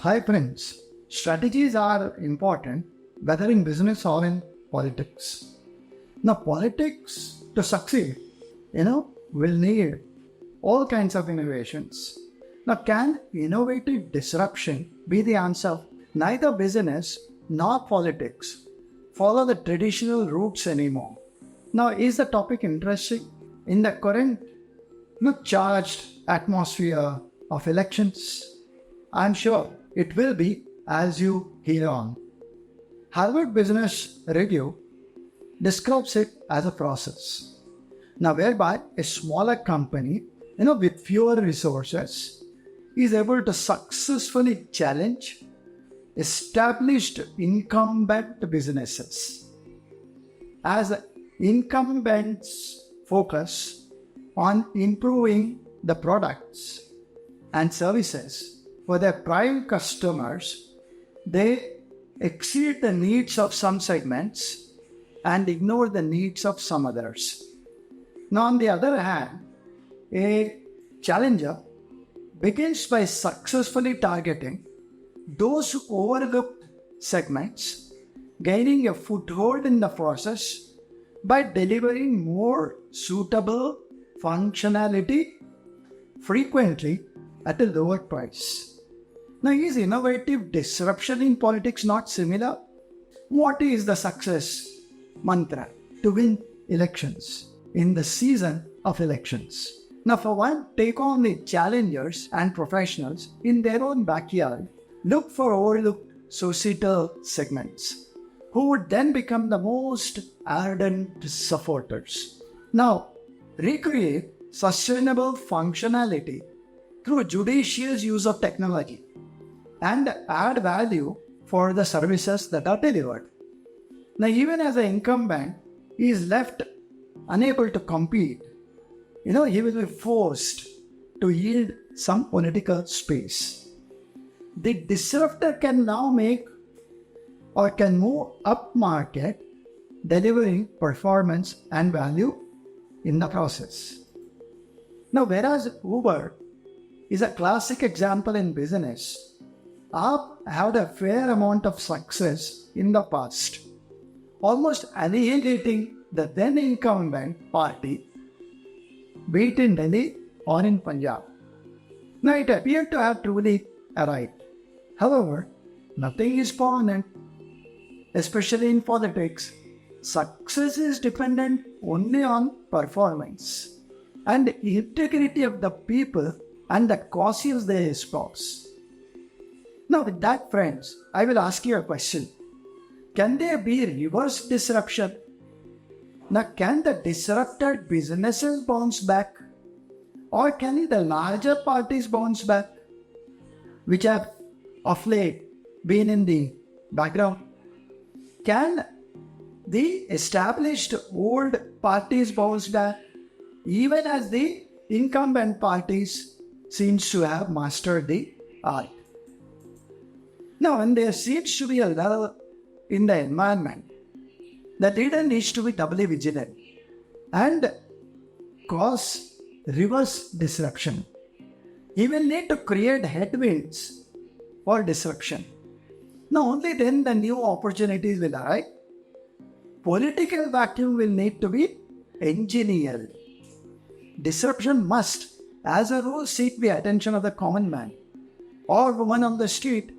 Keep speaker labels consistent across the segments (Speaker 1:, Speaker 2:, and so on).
Speaker 1: Hi friends, strategies are important whether in business or in politics. Now, politics to succeed, will need all kinds of innovations. Now, can innovative disruption be the answer? Neither business nor politics follow the traditional routes anymore. Now, is the topic interesting? In the current charged atmosphere of elections, I'm sure it will be as you hear on. Harvard Business Review describes it as a process. Now, whereby a smaller company, with fewer resources, is able to successfully challenge established incumbent businesses. As incumbents focus on improving the products and services for their prime customers, they exceed the needs of some segments and ignore the needs of some others. Now, on the other hand, a challenger begins by successfully targeting those overlooked segments, gaining a foothold in the process by delivering more suitable functionality frequently at a lower price. Now, is innovative disruption in politics not similar? What is the success mantra to win elections in the season of elections? Now, for one, take on the challengers and professionals in their own backyard. Look for overlooked societal segments who would then become the most ardent supporters. Now, recreate sustainable functionality through judicious use of technology and add value for the services that are delivered. Now, even as an incumbent, he is left unable to compete. He will be forced to yield some political space. The disruptor can now make or can move up market, delivering performance and value in the process. Now, whereas Uber is a classic example in business, App had a fair amount of success in the past, almost annihilating the then incumbent party, be it in Delhi or in Punjab. Now, it appeared to have truly arrived. However, nothing is permanent, especially in politics. Success is dependent only on performance and integrity of the people and the causes they espouse. Now, with that, friends, I will ask you a question. Can there be reverse disruption? Now, can the disrupted businesses bounce back? Or can the larger parties bounce back, which have of late been in the background? Can the established old parties bounce back, even as the incumbent parties seems to have mastered the art? Now, when there seems to be a lull in the environment, the leader needs to be doubly vigilant and cause reverse disruption. He will need to create headwinds for disruption. Now, only then the new opportunities will arise. Political vacuum will need to be engineered. Disruption must, as a rule, seek the attention of the common man or woman on the street.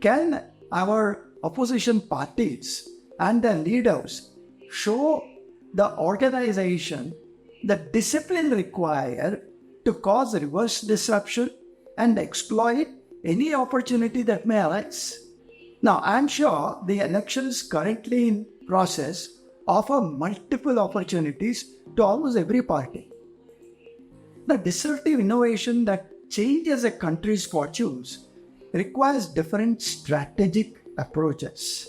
Speaker 1: Can our opposition parties and their leaders show the organization the discipline required to cause reverse disruption and exploit any opportunity that may arise? Now, I'm sure the elections currently in process offer multiple opportunities to almost every party. The disruptive innovation that changes a country's fortunes requires different strategic approaches.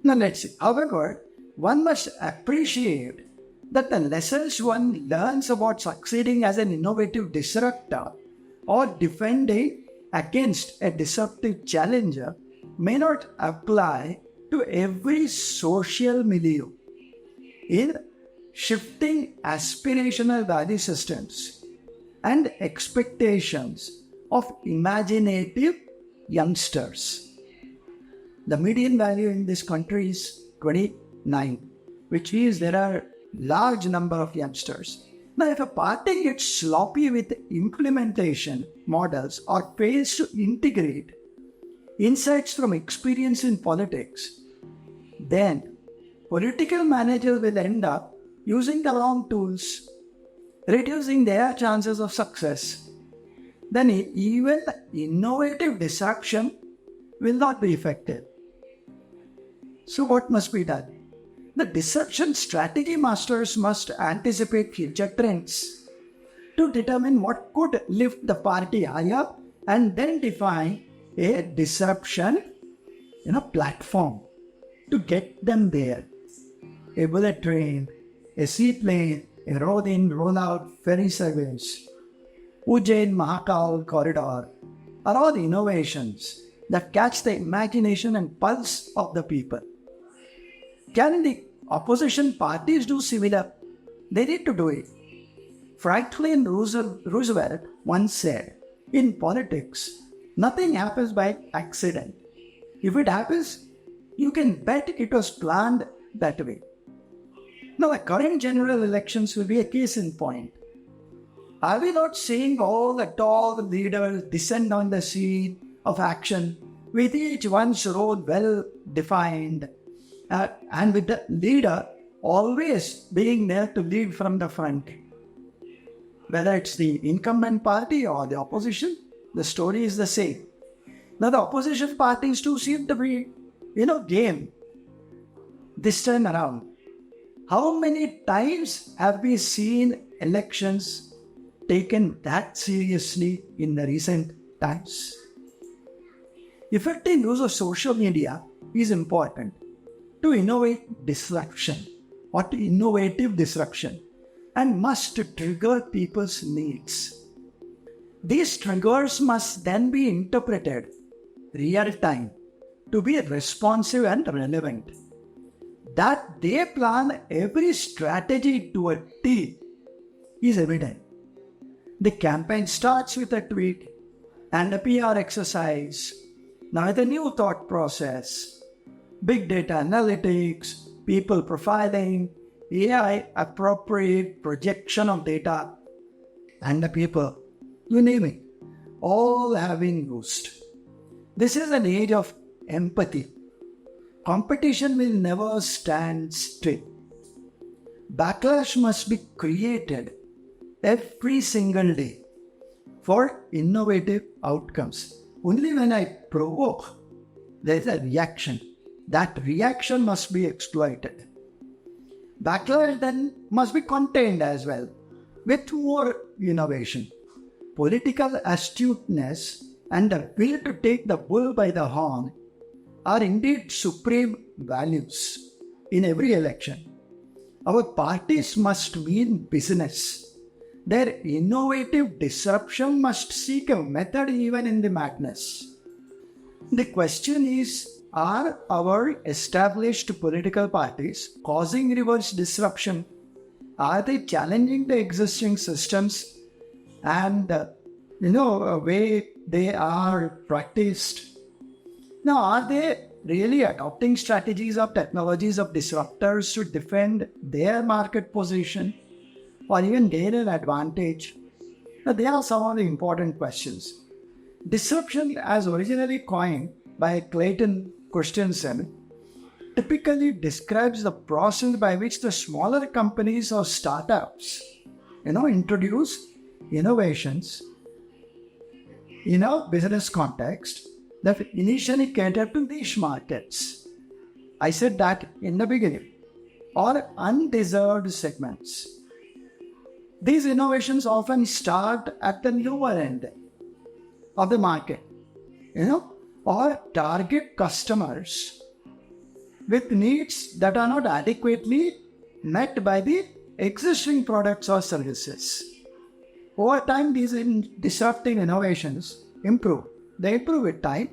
Speaker 1: Now, let's see. However, one must appreciate that the lessons one learns about succeeding as an innovative disruptor or defending against a disruptive challenger may not apply to every social milieu. In shifting aspirational value systems and expectations of imaginative youngsters. The median value in this country is 29, which means there are large number of youngsters. Now, if a party gets sloppy with implementation models or fails to integrate insights from experience in politics, then political managers will end up using the wrong tools, reducing their chances of success. Then even innovative disruption will not be effective. So what must be done? The disruption strategy masters must anticipate future trends to determine what could lift the party higher and then define a disruption platform to get them there. A bullet train, a seaplane, a roll-in, roll-out ferry service, Ujjain-Mahakal corridor are all innovations that catch the imagination and pulse of the people. Can the opposition parties do similar? They need to do it. Franklin Roosevelt once said, in politics, nothing happens by accident. If it happens, you can bet it was planned that way. Now, the current general elections will be a case in point. Are we not seeing all the tall leaders descend on the scene of action with each one's role well defined and with the leader always being there to lead from the front? Whether it's the incumbent party or the opposition, the story is the same. Now, the opposition parties too seem to be, game this time around. How many times have we seen elections taken that seriously in the recent times? Effective use of social media is important to innovate disruption or to innovative disruption and must trigger people's needs. These triggers must then be interpreted real time to be responsive and relevant. That they plan every strategy to a T is evident. The campaign starts with a tweet and a PR exercise. Now the new thought process, big data analytics, people profiling, AI appropriate projection of data, and the people, you name it, all have been used. This is an age of empathy. Competition will never stand still. Backlash must be created every single day for innovative outcomes. Only when I provoke, there is a reaction. That reaction must be exploited. Backlash then must be contained as well with more innovation. Political astuteness and the will to take the bull by the horn are indeed supreme values in every election. Our parties must mean business. Their innovative disruption must seek a method even in the madness. The question is, are our established political parties causing reverse disruption? Are they challenging the existing systems and way they are practiced? Now, are they really adopting strategies of technologies of disruptors to defend their market position or even gain an advantage? Now, they are some of the important questions. Disruption, as originally coined by Clayton Christensen, typically describes the process by which the smaller companies or startups, introduce innovations in a business context that initially cater to niche markets. I said that in the beginning, or undeserved segments. These innovations often start at the lower end of the market, or target customers with needs that are not adequately met by the existing products or services. Over time, these disruptive innovations improve. They improve with time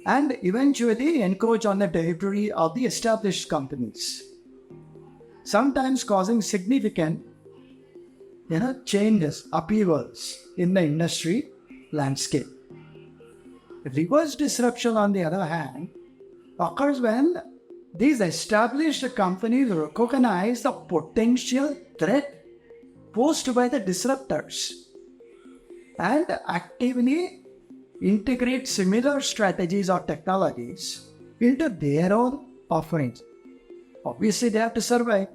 Speaker 1: and eventually encroach on the territory of the established companies, sometimes causing significant changes, upheavals in the industry landscape. Reverse disruption, on the other hand, occurs when these established companies recognize the potential threat posed by the disruptors and actively integrate similar strategies or technologies into their own offerings. Obviously, they have to survive.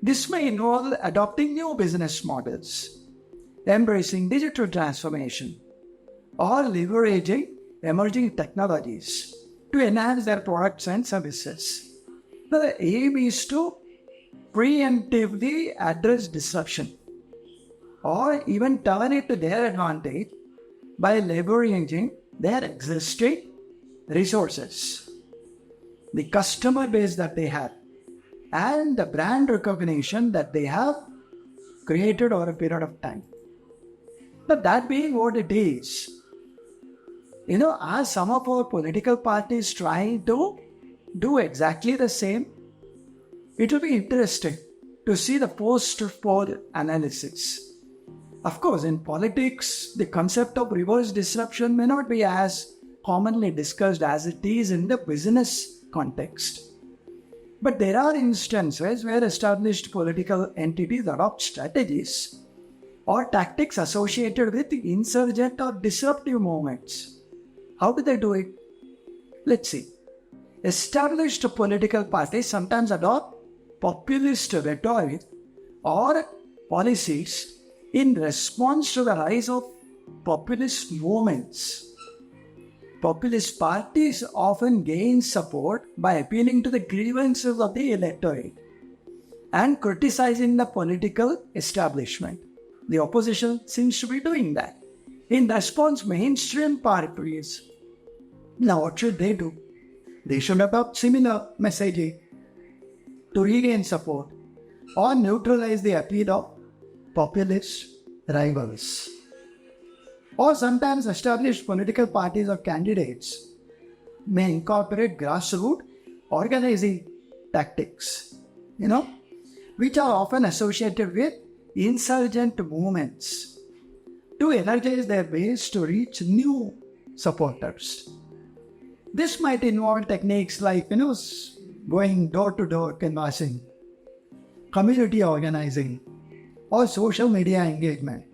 Speaker 1: This may involve adopting new business models, embracing digital transformation, or leveraging emerging technologies to enhance their products and services. The aim is to preemptively address disruption or even turn it to their advantage by leveraging their existing resources, the customer base that they have, and the brand recognition that they have created over a period of time. But that being what it is, are some of our political parties trying to do exactly the same? It will be interesting to see the post-poll analysis. Of course, in politics, the concept of reverse disruption may not be as commonly discussed as it is in the business context. But there are instances where established political entities adopt strategies or tactics associated with insurgent or disruptive movements. How do they do it? Let's see. Established political parties sometimes adopt populist rhetoric or policies in response to the rise of populist movements. Populist parties often gain support by appealing to the grievances of the electorate and criticizing the political establishment. The opposition seems to be doing that. In response, mainstream parties, now what should they do? They should adopt similar messaging to regain support or neutralize the appeal of populist rivals. Or sometimes established political parties or candidates may incorporate grassroots organizing tactics, which are often associated with insurgent movements to energize their base to reach new supporters. This might involve techniques like, going door to door canvassing, community organizing, or social media engagement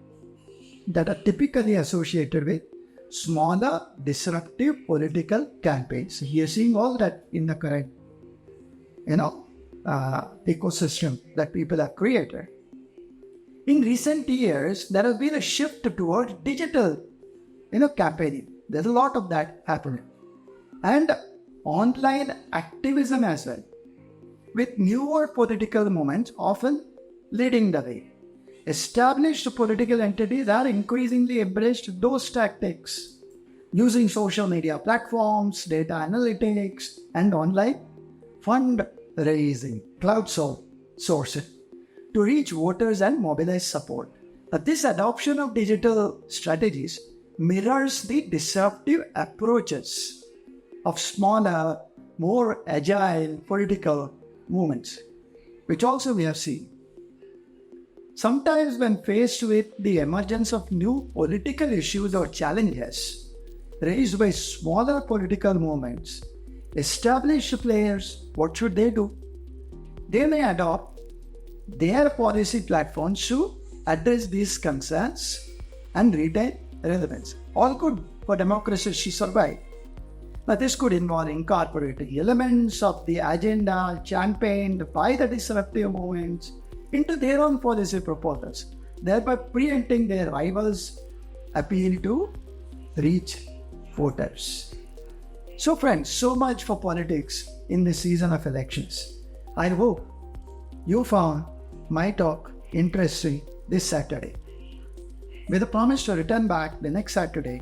Speaker 1: that are typically associated with smaller disruptive political campaigns. We are seeing all that in the current, ecosystem that people have created. In recent years, there has been a shift towards digital, campaigning. There's a lot of that happening. And online activism as well, with newer political movements often leading the way. Established political entities are increasingly embraced those tactics, using social media platforms, data analytics, and online fundraising, crowdsourcing, to reach voters and mobilize support. This adoption of digital strategies mirrors the disruptive approaches of smaller, more agile political movements, which also we have seen. Sometimes when faced with the emergence of new political issues or challenges raised by smaller political movements, established players, what should they do? They may adopt their policy platforms to address these concerns and retain relevance. All good for democracy to survive. But this could involve incorporating elements of the agenda championed by the disruptive movements into their own policy proposals, thereby preempting their rivals' appeal to reach voters. So friends, so much for politics in this season of elections. I hope you found my talk interesting this Saturday. With a promise to return back the next Saturday,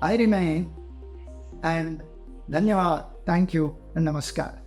Speaker 1: I remain and Dhanyavad, thank you and namaskar.